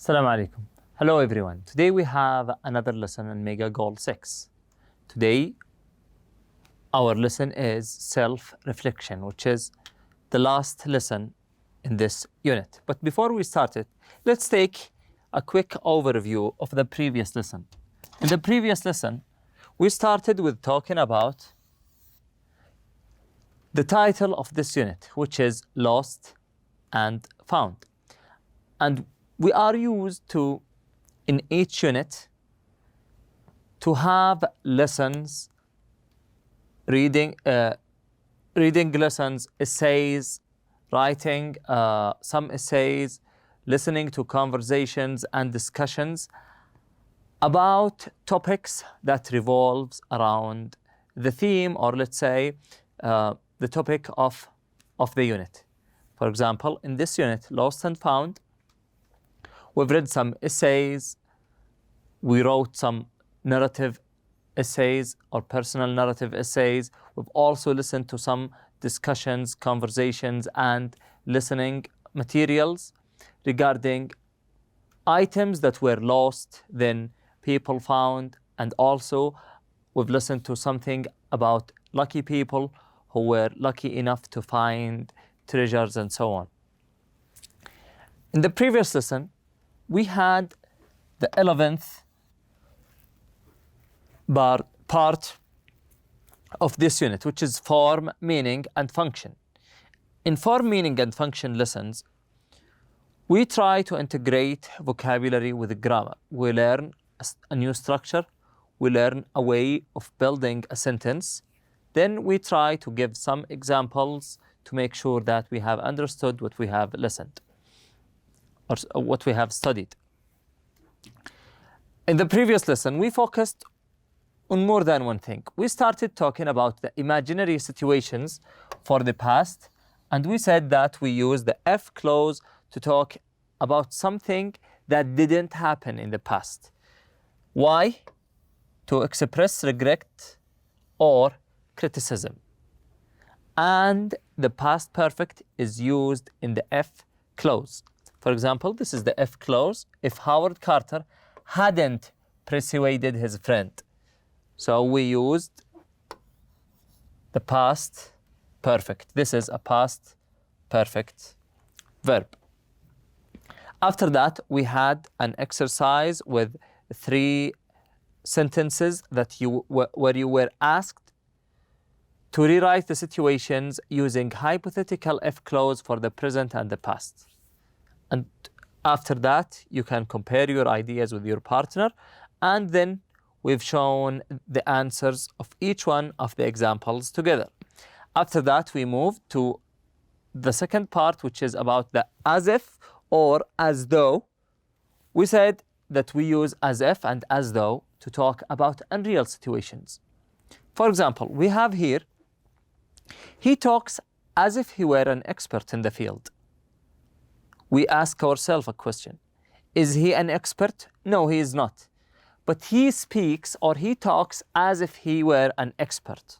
Assalamu alaikum. Hello everyone. Today we have another lesson in Mega Goal 6. Today our lesson is self-reflection, which is the last lesson in this unit. But before we start it, let's take a quick overview of the previous lesson. In the previous lesson, we started with talking about the title of this unit, which is Lost and Found. And we are used to, in each unit, to have lessons, reading lessons, essays, writing some essays, listening to conversations and discussions about topics that revolves around the theme, or let's say the topic of the unit. For example, in this unit, Lost and Found, we've read some essays, we wrote some narrative essays or personal narrative essays. We've also listened to some discussions, conversations, and listening materials regarding items that were lost, then people found, and also we've listened to something about lucky people who were lucky enough to find treasures and so on. In the previous lesson, we had the 11th part of this unit, which is form, meaning, and function. In form, meaning, and function lessons, we try to integrate vocabulary with grammar. We learn a new structure, we learn a way of building a sentence, then we try to give some examples to make sure that we have understood what we have listened or what we have studied. In the previous lesson, we focused on more than one thing. We started talking about the imaginary situations for the past, and we said that we use the F clause to talk about something that didn't happen in the past. Why? To express regret or criticism. And the past perfect is used in the F clause. For example, this is the F clause. If Howard Carter hadn't persuaded his friend. So we used the past perfect. This is a past perfect verb. After that, we had an exercise with 3 sentences that where you were asked to rewrite the situations using hypothetical F clause for the present and the past. And after that, you can compare your ideas with your partner, and then we've shown the answers of each one of the examples together. After that, we moved to the second part, which is about the as if or as though. We said that we use as if and as though to talk about unreal situations. For example, we have here, he talks as if he were an expert in the field. We ask ourselves a question. Is he an expert? No, he is not. But he speaks or he talks as if he were an expert.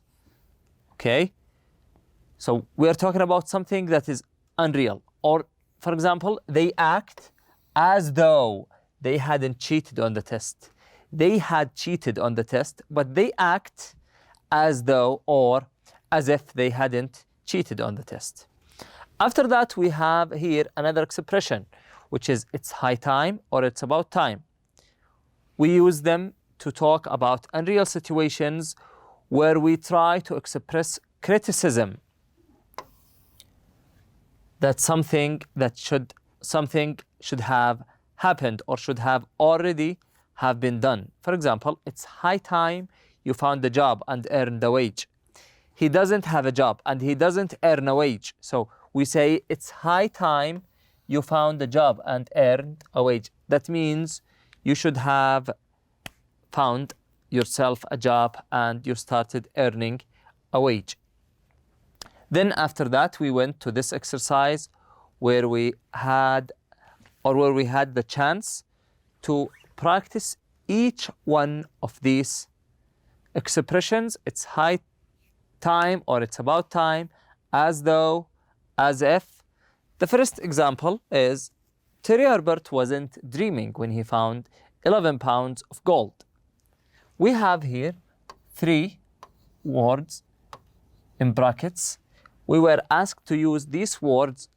Okay? So we're talking about something that is unreal. Or, for example, they act as though they hadn't cheated on the test. They had cheated on the test, but they act as though or as if they hadn't cheated on the test. After that, we have here another expression, which is it's high time or it's about time. We use them to talk about unreal situations where we try to express criticism that something should have happened or should have already have been done. For example, it's high time you found a job and earned a wage. He doesn't have a job and he doesn't earn a wage. So we say it's high time you found a job and earned a wage. That means you should have found yourself a job and you started earning a wage. Then after that, we went to this exercise where we had the chance to practice each one of these expressions. It's high time or it's about time, as though, as if. The first example is Terry Herbert wasn't dreaming when he found 11 pounds of gold. We have here 3 words in brackets. We were asked to use these words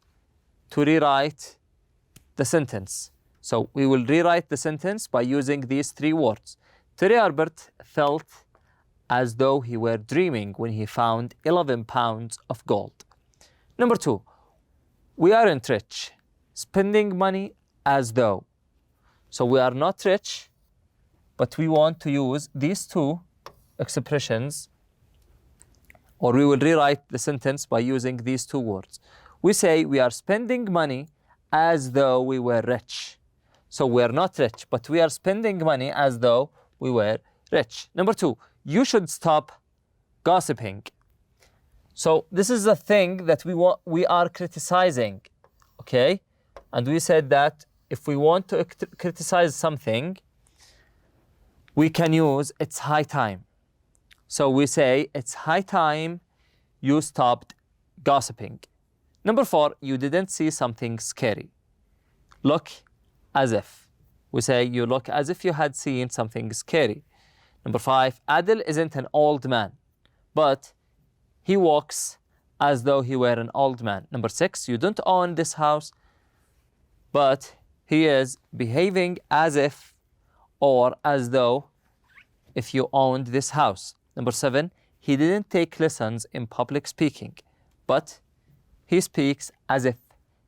to rewrite the sentence. So we will rewrite the sentence by using these 3 words. Terry Herbert felt as though he were dreaming when he found 11 pounds of gold. Number 2, we aren't rich. Spending money as though. So we are not rich, but we want to use these 2 expressions, or we will rewrite the sentence by using these 2 words. We say we are spending money as though we were rich. So we are not rich, but we are spending money as though we were rich. Number 2, you should stop gossiping. So this is a thing that we are criticizing, okay? And we said that if we want to criticize something, we can use it's high time. So we say it's high time you stopped gossiping. Number 4, you didn't see something scary. Look as if. We say you look as if you had seen something scary. Number 5, Adil isn't an old man, but he walks as though he were an old man. Number 6, you don't own this house, but he is behaving as if or as though if you owned this house. Number 7, he didn't take lessons in public speaking, but he speaks as if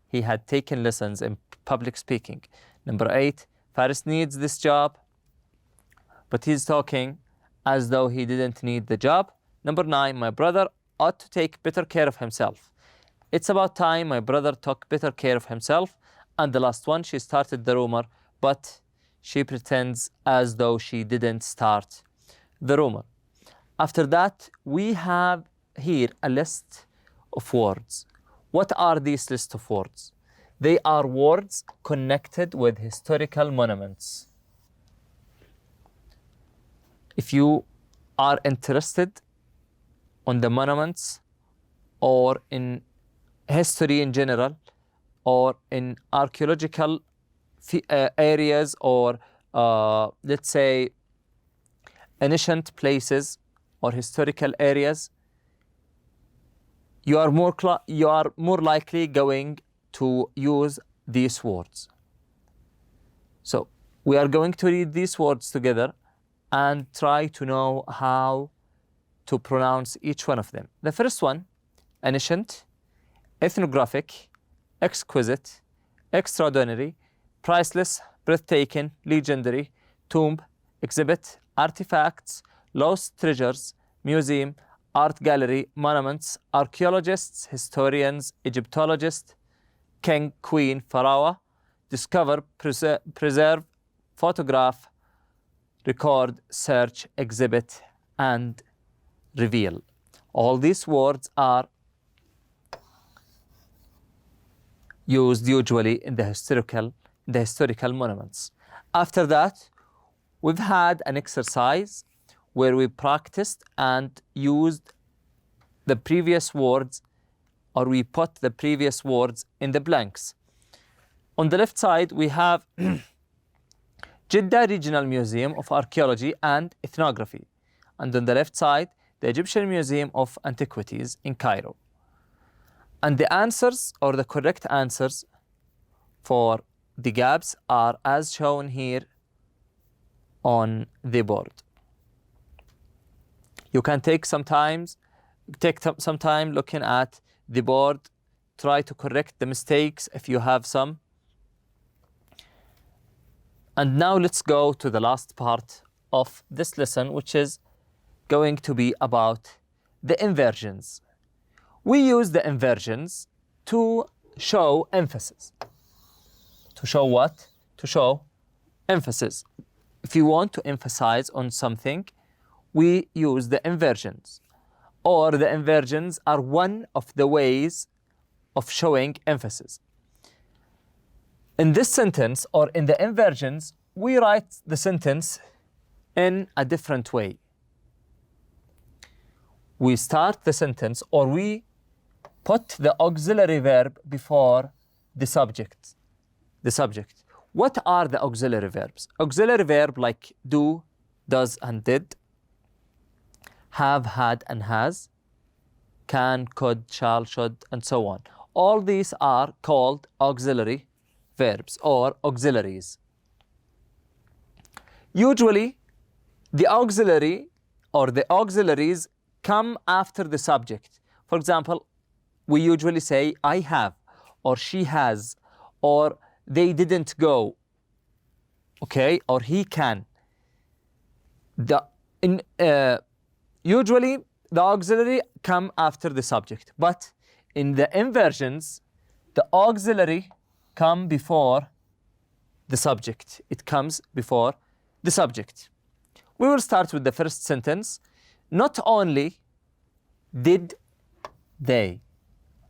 he had taken lessons in public speaking. Number 8, Faris needs this job, but he's talking as though he didn't need the job. Number 9, my brother ought to take better care of himself. It's about time my brother took better care of himself. And the last one, she started the rumor, but she pretends as though she didn't start the rumor. After that, we have here a list of words. What are these list of words? They are words connected with historical monuments. If you are interested on the monuments or in history in general, or in archaeological areas, or let's say ancient places or historical areas, you are more likely going to use these words. So we are going to read these words together and try to know how to pronounce each one of them. The first one, ancient, ethnographic, exquisite, extraordinary, priceless, breathtaking, legendary, tomb, exhibit, artifacts, lost treasures, museum, art gallery, monuments, archaeologists, historians, Egyptologists, king, queen, pharaoh, discover, preserve, photograph, record, search, exhibit, and reveal. All these words are used usually in the historical monuments. After that, we've had an exercise where we practiced and used the previous words, or we put the previous words in the blanks. On the left side, we have Jeddah Regional Museum of Archaeology and Ethnography. And on the left side, the Egyptian Museum of Antiquities in Cairo. And the answers, or the correct answers for the gaps, are as shown here on the board. You can take some time looking at the board, try to correct the mistakes if you have some. And now let's go to the last part of this lesson, which is going to be about the inversions. We use the inversions to show emphasis. To show what? To show emphasis. If you want to emphasize on something, we use the inversions. Or the inversions are one of the ways of showing emphasis. In this sentence, or in the inversions, we write the sentence in a different way. We start the sentence, or we put the auxiliary verb before the subject. the subject. What are the auxiliary verbs? Auxiliary verb like do, does and did, have, had and has, can, could, shall, should, and so on. All these are called auxiliary verbs or auxiliaries. Usually, the auxiliary or the auxiliaries come after the subject. For example, we usually say I have, or she has, or they didn't go, okay, or he can. Usually, the auxiliary come after the subject, but in the inversions, the auxiliary come before the subject. It comes before the subject. We will start with the first sentence. Not only did they,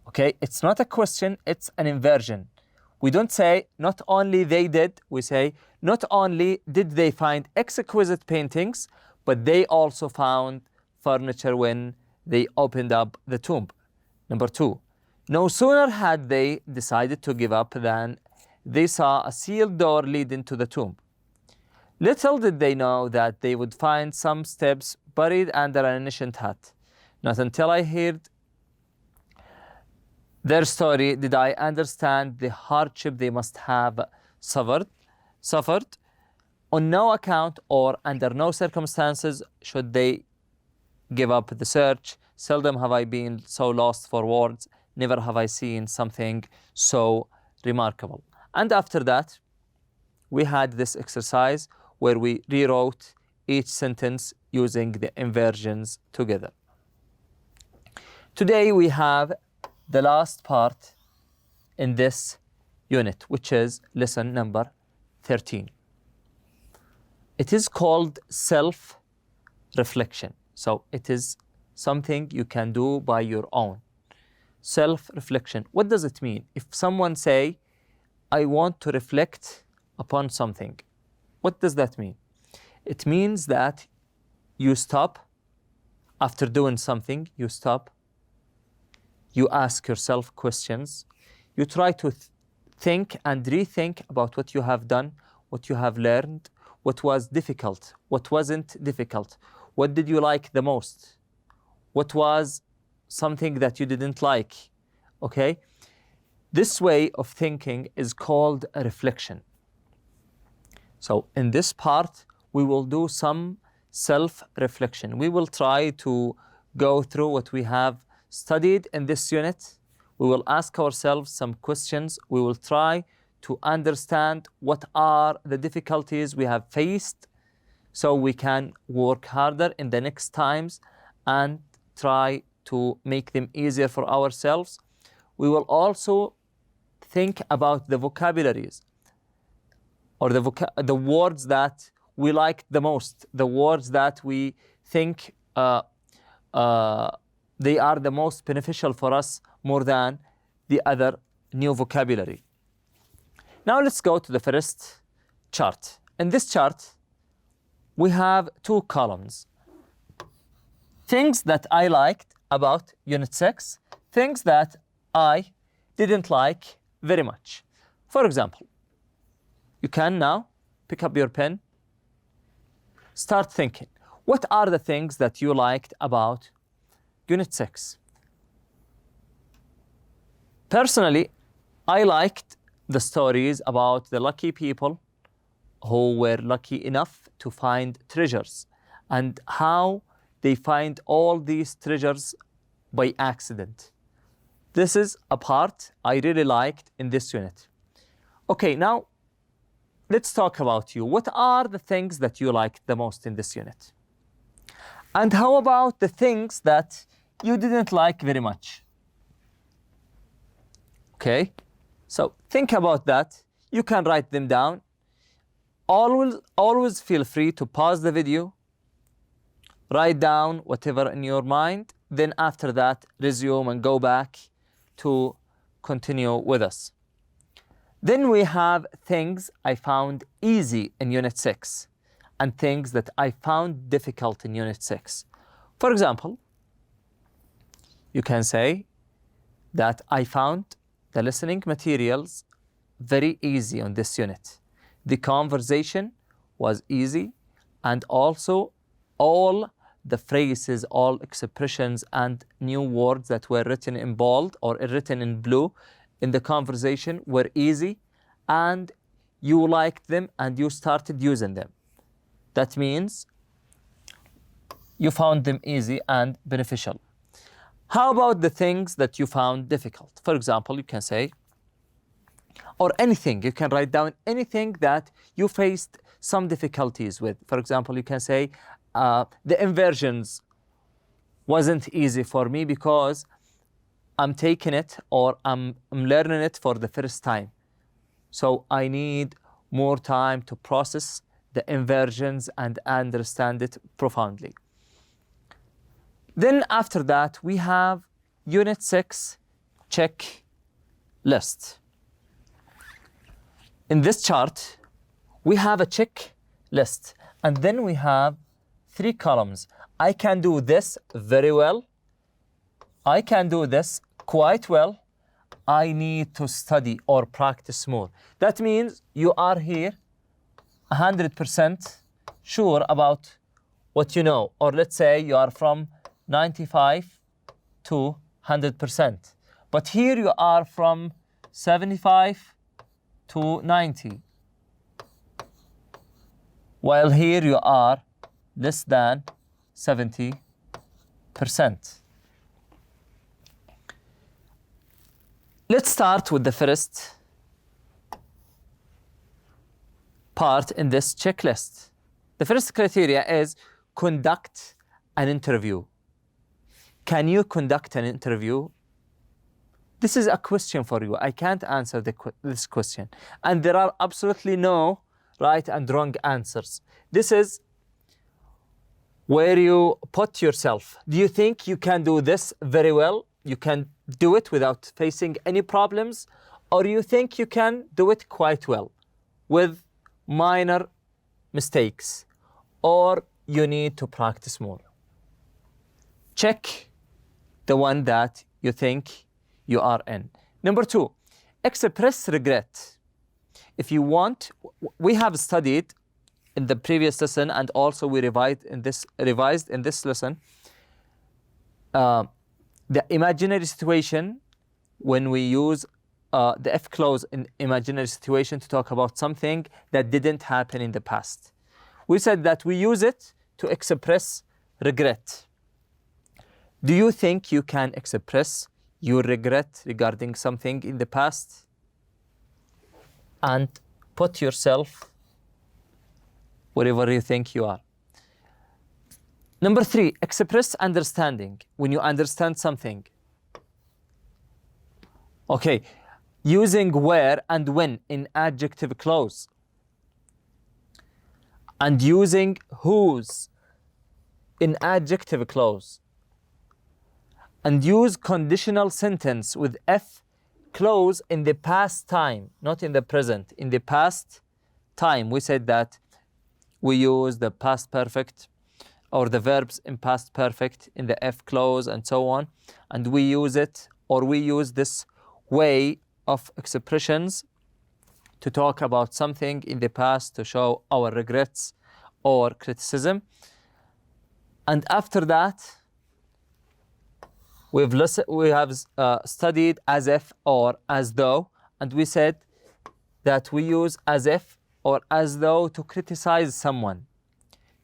okay? It's not a question, it's an inversion. We don't say not only they did, we say not only did they find exquisite paintings, but they also found furniture when they opened up the tomb. Number 2, no sooner had they decided to give up than they saw a sealed door leading to the tomb. Little did they know that they would find some steps buried under an ancient hut. Not until I heard their story did I understand the hardship they must have suffered. On no account or under no circumstances should they give up the search. Seldom have I been so lost for words. Never have I seen something so remarkable. And after that, we had this exercise where we rewrote each sentence using the inversions together. Today we have the last part in this unit, which is lesson number 13. It is called self-reflection. So it is something you can do by your own. Self-reflection. What does it mean? If someone say, I want to reflect upon something, what does that mean? It means that you stop after doing something, you stop, you ask yourself questions, you try to think and rethink about what you have done, what you have learned, what was difficult, what wasn't difficult, what did you like the most, what was something that you didn't like, okay? This way of thinking is called a reflection. So in this part, we will do some self-reflection. We will try to go through what we have studied in this unit. We will ask ourselves some questions. We will try to understand what are the difficulties we have faced so we can work harder in the next times and try to make them easier for ourselves. We will also think about the vocabularies or the words that we like the most, the words that we think they are the most beneficial for us more than the other new vocabulary. Now let's go to the first chart. In this chart, we have 2 columns. Things that I liked about Unit 6, things that I didn't like very much. For example, you can now pick up your pen, start thinking. What are the things that you liked about Unit 6? Personally, I liked the stories about the lucky people who were lucky enough to find treasures and how they find all these treasures by accident. This is a part I really liked in this unit. Okay, now let's talk about you. What are the things that you liked the most in this unit? And how about the things that you didn't like very much? Okay, so think about that. You can write them down. Always feel free to pause the video, write down whatever in your mind, then after that resume and go back to continue with us. Then we have things I found easy in Unit 6 and things that I found difficult in Unit 6. For example, you can say that I found the listening materials very easy on this unit. The conversation was easy, and also all the phrases, all expressions and new words that were written in bold or written in blue in the conversation were easy, and you liked them and you started using them. That means you found them easy and beneficial. How about the things that you found difficult? For example, you can say, or anything, you can write down anything that you faced some difficulties with. For example, you can say, the inversions wasn't easy for me because I'm taking it or I'm learning it for the first time. So I need more time to process the inversions and understand it profoundly. Then after that, we have Unit 6 checklist. In this chart, we have a checklist, and then we have 3 columns. I can do this very well. I can do this quite well. I need to study or practice more. That means you are here 100% sure about what you know. Or let's say you are from 95 to 100%. But here you are from 75 to 90. While here you are less than 70%. Let's start with the first part in this checklist. The first criteria is conduct an interview. Can you conduct an interview? This is a question for you. I can't answer this question. And there are absolutely no right and wrong answers. This is where you put yourself. Do you think you can do this very well? You can do it without facing any problems? Or you think you can do it quite well with minor mistakes? Or you need to practice more? Check the one that you think you are in. Number 2, express regret. If you want, we have studied in the previous lesson, and also we revised in this lesson, the imaginary situation, when we use the F clause in imaginary situation to talk about something that didn't happen in the past. We said that we use it to express regret. Do you think you can express your regret regarding something in the past? And put yourself wherever you think you are. Number 3, express understanding. When you understand something. Okay, using where and when in adjective clause. And using whose in adjective clause. And use conditional sentence with F clause in the past time, not in the present. In the past time, we said that we use the past perfect or the verbs in past perfect in the F clause and so on. And we use it, or we use this way of expressions to talk about something in the past to show our regrets or criticism. And after that, we have studied as if or as though, and we said that we use as if or as though to criticize someone.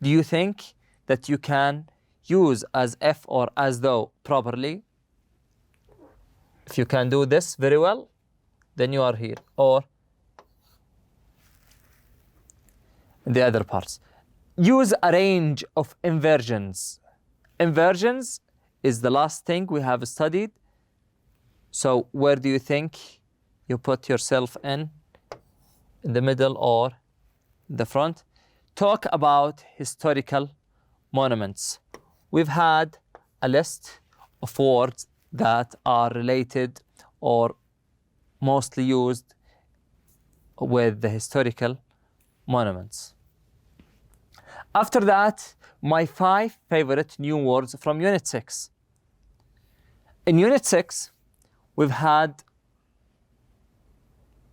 Do you think that you can use as if or as though properly? If you can do this very well, then you are here. Or in the other parts. Use a range of inversions. Inversions is the last thing we have studied. So where do you think you put yourself in the middle or the front? Talk about historical monuments. We've had a list of words that are related or mostly used with the historical monuments. After that, my 5 favorite new words from Unit 6. In Unit 6, we've had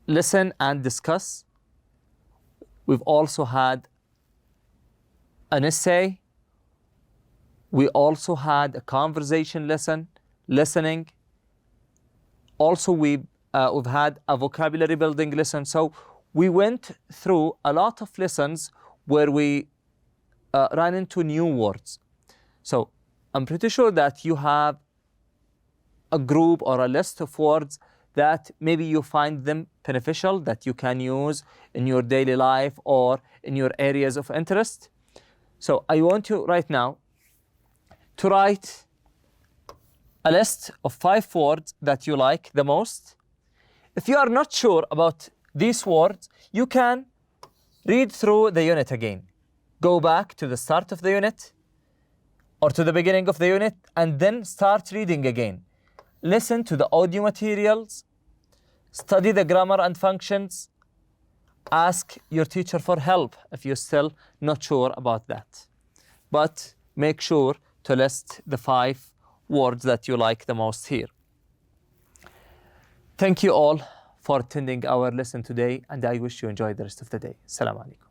listen and discuss. We've also had an essay. We also had a conversation lesson, listening. Also, we've had a vocabulary building lesson. So we went through a lot of lessons where we ran into new words. So I'm pretty sure that you have a group or a list of words that maybe you find them beneficial, that you can use in your daily life or in your areas of interest. So I want you right now to write a list of 5 words that you like the most. If you are not sure about these words, you can read through the unit again. Go back to the start of the unit or to the beginning of the unit and then start reading again. Listen to the audio materials, study the grammar and functions, ask your teacher for help if you're still not sure about that. But make sure to list the 5 words that you like the most here. Thank you all for attending our lesson today, and I wish you enjoy the rest of the day. Assalamu alaikum.